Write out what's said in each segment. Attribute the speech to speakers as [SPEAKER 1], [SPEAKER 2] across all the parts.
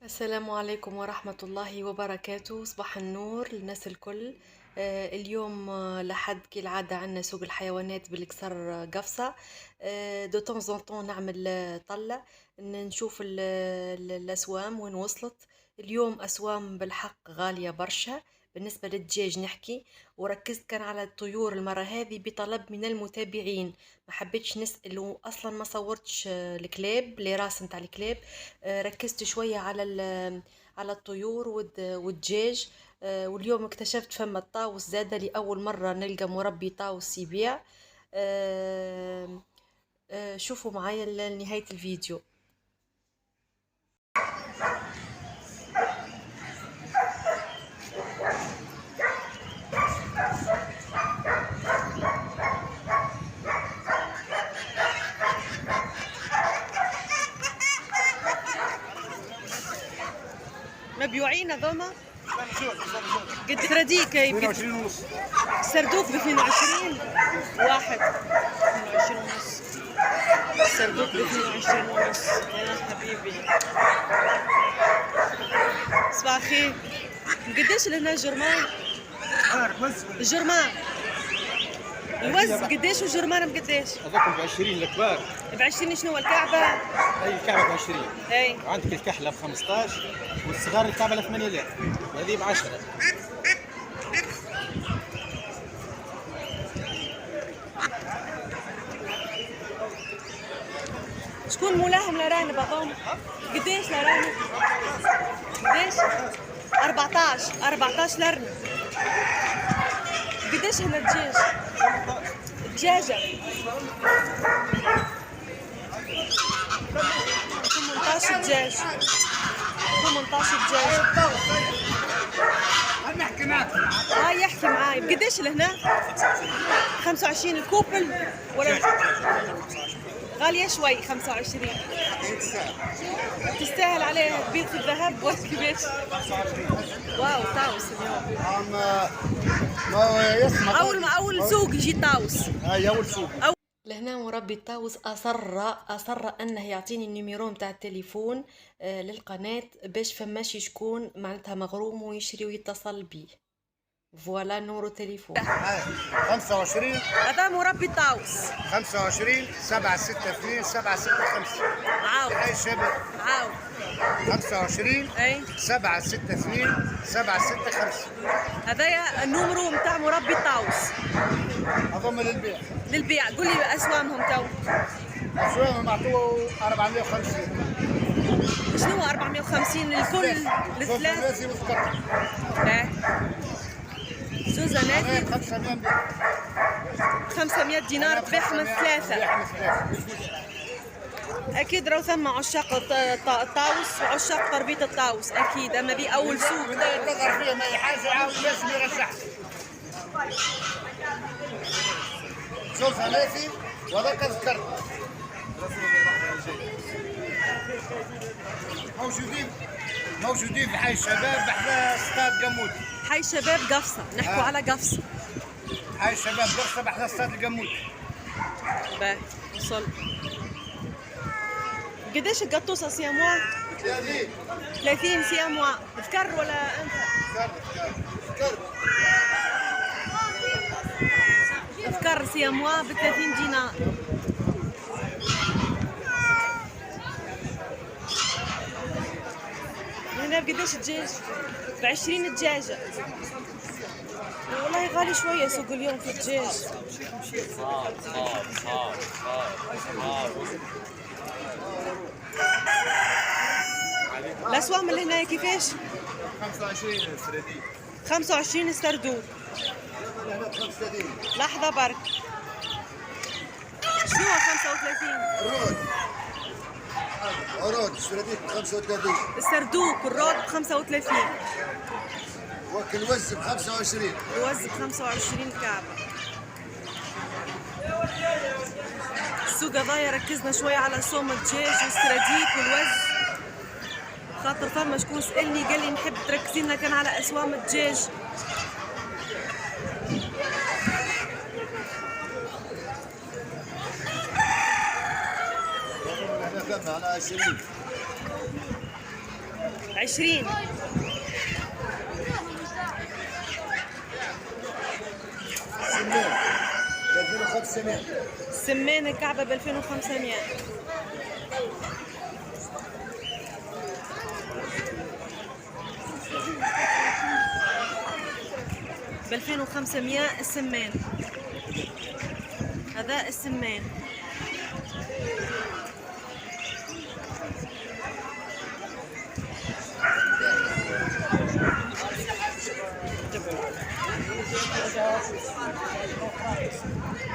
[SPEAKER 1] السلام عليكم ورحمة الله وبركاته. صباح النور للناس الكل. اليوم لحد كالعادة عنا سوق الحيوانات بالكسر قفصة. دو طون زون طون نعمل طلة نشوف الأسوام وين وصلت. اليوم أسوام بالحق غالية برشا بالنسبة للدجاج نحكي، وركزت كان على الطيور المرة هذه بطلب من المتابعين. ما حبيتش نسأل وأصلا ما صورتش الكلاب لي راس نتاع الكلاب. ركزت شوية على على الطيور والدجاج. واليوم اكتشفت فما الطاووس زادة لأول مرة نلقى مربي طاووس يبيع. آه، شوفوا معايا لنهاية الفيديو. مبيوعين هذوما قد فراديك
[SPEAKER 2] 22 ونص.
[SPEAKER 1] سردوك ب 22 واحد 22 ونص. سردوك ب 22 ونص يا حبيبي. صباح الخير. قديش لهنا الجرمان؟ الجرمان الوز قديش والجرمان بقديش؟
[SPEAKER 2] هذاكم ب 20 الكبار.
[SPEAKER 1] ب 20 شنو الكعبة؟
[SPEAKER 2] اي الكعبه ب 20.
[SPEAKER 1] اي
[SPEAKER 2] وعندك الكحله ب 15 والصغار الكعبه ب 8000 وهذه ب 10.
[SPEAKER 1] شكون مولاهم الأرانب هذوما؟ قديش الأرانب؟ قديش؟ 14 الأرنب. قديش هنا الدجاج؟ الدجاجة 18 دجاج. 18 دجاج.
[SPEAKER 2] نحكي معك.
[SPEAKER 1] يحكي معاي. بقديش لهنا؟ 25 الكوبل ولا غالية شوي 25. تستاهل عليها تبيض في الذهب ولا كيفاش؟ واو طاووس اليوم.
[SPEAKER 2] ما يسمع.
[SPEAKER 1] أول سوق يجي طاووس.
[SPEAKER 2] هاي اول سوق.
[SPEAKER 1] لهنا مربي الطاووس أصر أنه يعطيني النيميرو متاع التليفون للقناة باش فماشي شكون معناتها مغروم ويشري ويتصل بيه. فوالا نورو تليفون.
[SPEAKER 2] 25
[SPEAKER 1] هذا مربي الطاووس.
[SPEAKER 2] 25 762 765.
[SPEAKER 1] عاود
[SPEAKER 2] هاي شباب.
[SPEAKER 1] عاود
[SPEAKER 2] 25
[SPEAKER 1] اي
[SPEAKER 2] 762 765.
[SPEAKER 1] هذايا النمرو متاع مربي الطاووس
[SPEAKER 2] هذوما للبيع.
[SPEAKER 1] للبيع. قول لي اسوامهم تو.
[SPEAKER 2] اسواقهم معطوه 450.
[SPEAKER 1] شنو 450 الكل الثلاث؟
[SPEAKER 2] ثلاثي وسكر.
[SPEAKER 1] ايه زوزة نافي 500 دينار تبيعهم ثلاثة. أكيد راهو ثم عشاق الطاووس وعشاق تربية الطاووس أكيد، أما بي أول سوق.
[SPEAKER 2] تظهر فيهم أي حاجة عاود لازم يرشحها. شوف هنافي وذاك ذكر. موجودين في حي الشباب بحذا استاد قمود.
[SPEAKER 1] حي شباب قفصة، نحكوا على قفصة.
[SPEAKER 2] حي الشباب قفصة بحذا استاد القمود.
[SPEAKER 1] باهي وصل. قديش القطوسة سياموا؟ 30 سياموا. ذكر ولا أنثى؟ ذكر سياموا ب 30 دينار. هنا بقديش الدجاج؟ ب 20 الدجاجة. والله غالي شوية سوق اليوم في الدجاج. الأسوام اللي هنا كيفاش؟
[SPEAKER 2] 25 السردين.
[SPEAKER 1] 25 السردوق. لحظة برك. شنو 35؟
[SPEAKER 2] عروض السردين 35.
[SPEAKER 1] السردوق الرود ب 35.
[SPEAKER 2] والوز ب 25.
[SPEAKER 1] الوز ب 25 كعبة. السوق هذايا ركزنا شوية على صوم الدجاج والسراديك والوز، خاطر فما شكون سألني قال لي نحب تركزي لنا كان على أسوام الدجاج.
[SPEAKER 2] على 20
[SPEAKER 1] 20. السمان الكعبة ب 2500. ب 2500 السمان. هذا السمان.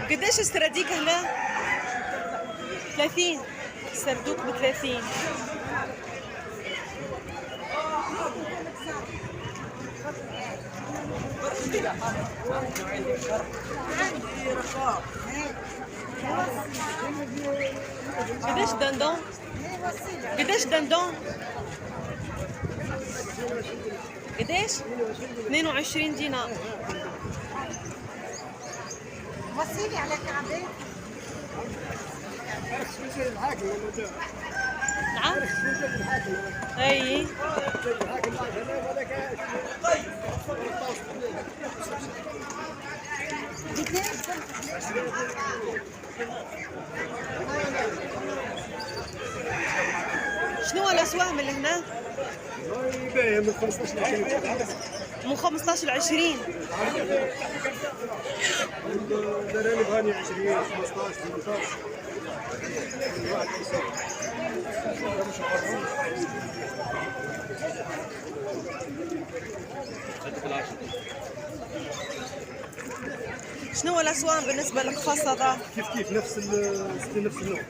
[SPEAKER 1] قديش السرديك هنا؟ 30. السردوك ب 30. قديش دندون؟ قديش دندون؟ قديش؟ 22 دينار.
[SPEAKER 3] وصيلي على كعبين.
[SPEAKER 1] نعم؟ اي شنو الاسواق اللي هنا؟
[SPEAKER 4] من 15 ل 20.
[SPEAKER 1] من 15 ل 20.
[SPEAKER 4] الارانب هاني 20 15 18.
[SPEAKER 1] شنو الاسواق بالنسبه لك خاصه ذا؟
[SPEAKER 4] كيف نفس النوع.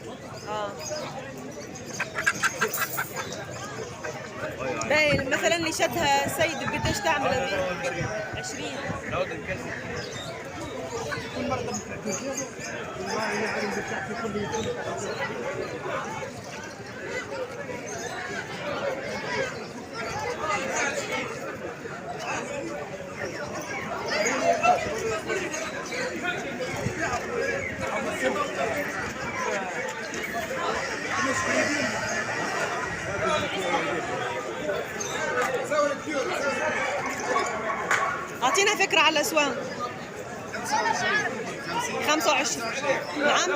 [SPEAKER 1] باين مثلا اللي شدها سيد بقديش تعمل هذه؟ 20.
[SPEAKER 4] كل مرة والله انا عارف بتحكي كل يوم.
[SPEAKER 1] اعطينا فكره على الاسواق. 25. نعم.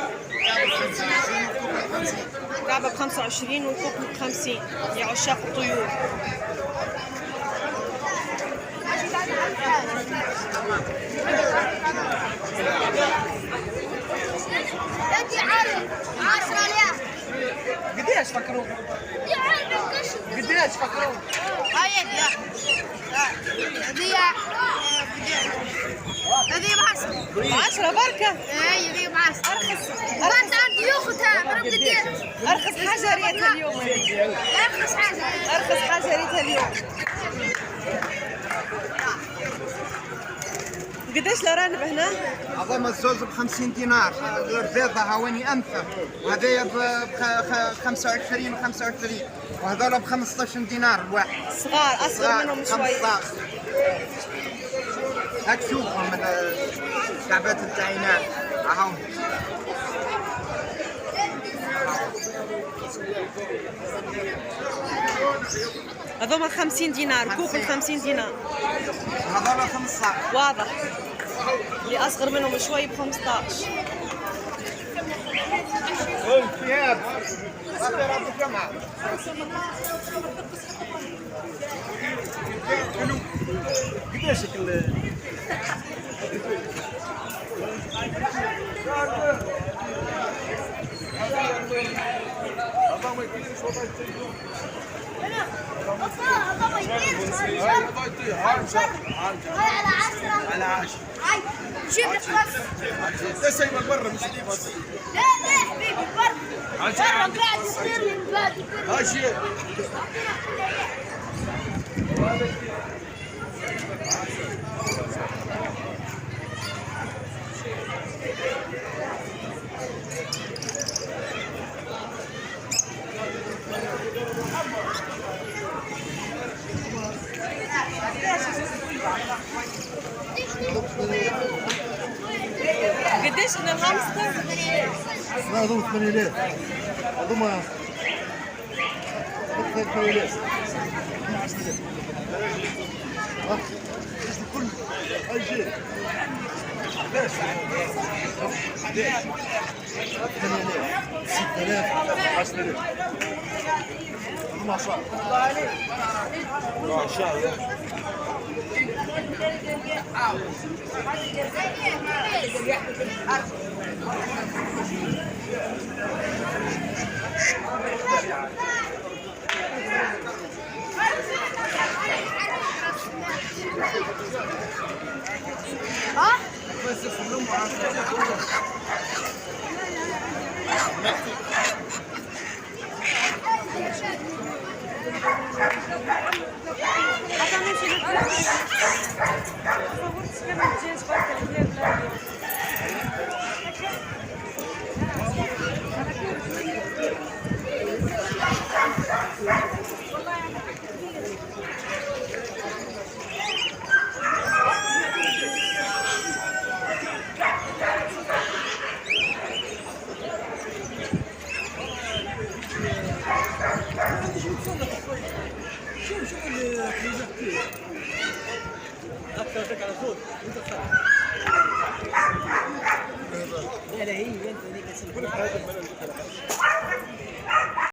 [SPEAKER 1] كعبة ب 25 والكوك ب 50 يا عشاق الطيور.
[SPEAKER 3] انتي عارف 10 ريال.
[SPEAKER 2] قديش فكرون؟ قديش فكرون؟
[SPEAKER 3] هاي هذه
[SPEAKER 1] ب10 بركة.
[SPEAKER 3] اي هذه ب10. انت عندي اختها ما بدي.
[SPEAKER 1] ارخص حاجة ريتها اليوم.
[SPEAKER 3] ارخص حاجه.
[SPEAKER 1] ارخص حاجة ريتها اليوم. قديش الارانب هنا؟
[SPEAKER 5] عظم الزوز ب 50 دينار، الرذاذة هواني أنثى، وهذايا ب 25 و 25، وهذول ب 15 دينار الواحد.
[SPEAKER 1] صغار اصغر منهم شوي.
[SPEAKER 5] 15. هاك شوفهم الكعبات التعينات هاهم.
[SPEAKER 1] هذوما 50 دينار، كوك ب 50 دينار.
[SPEAKER 5] هذول 15.
[SPEAKER 1] واضح. اللي اصغر منهم شوي ب 15.
[SPEAKER 5] ثياب. رب الجمعة.
[SPEAKER 4] قديش
[SPEAKER 3] على 10. هاي شوف الخس.
[SPEAKER 2] ده سايبك برا مش دي بس.
[SPEAKER 3] لا حبيبي برا قاعد يصير من البلد.
[SPEAKER 2] هاي شيء.
[SPEAKER 1] قديش من الهامستر؟
[SPEAKER 4] لا هذوما 8000. هذوما 8000. شوف اللي اكثر على طول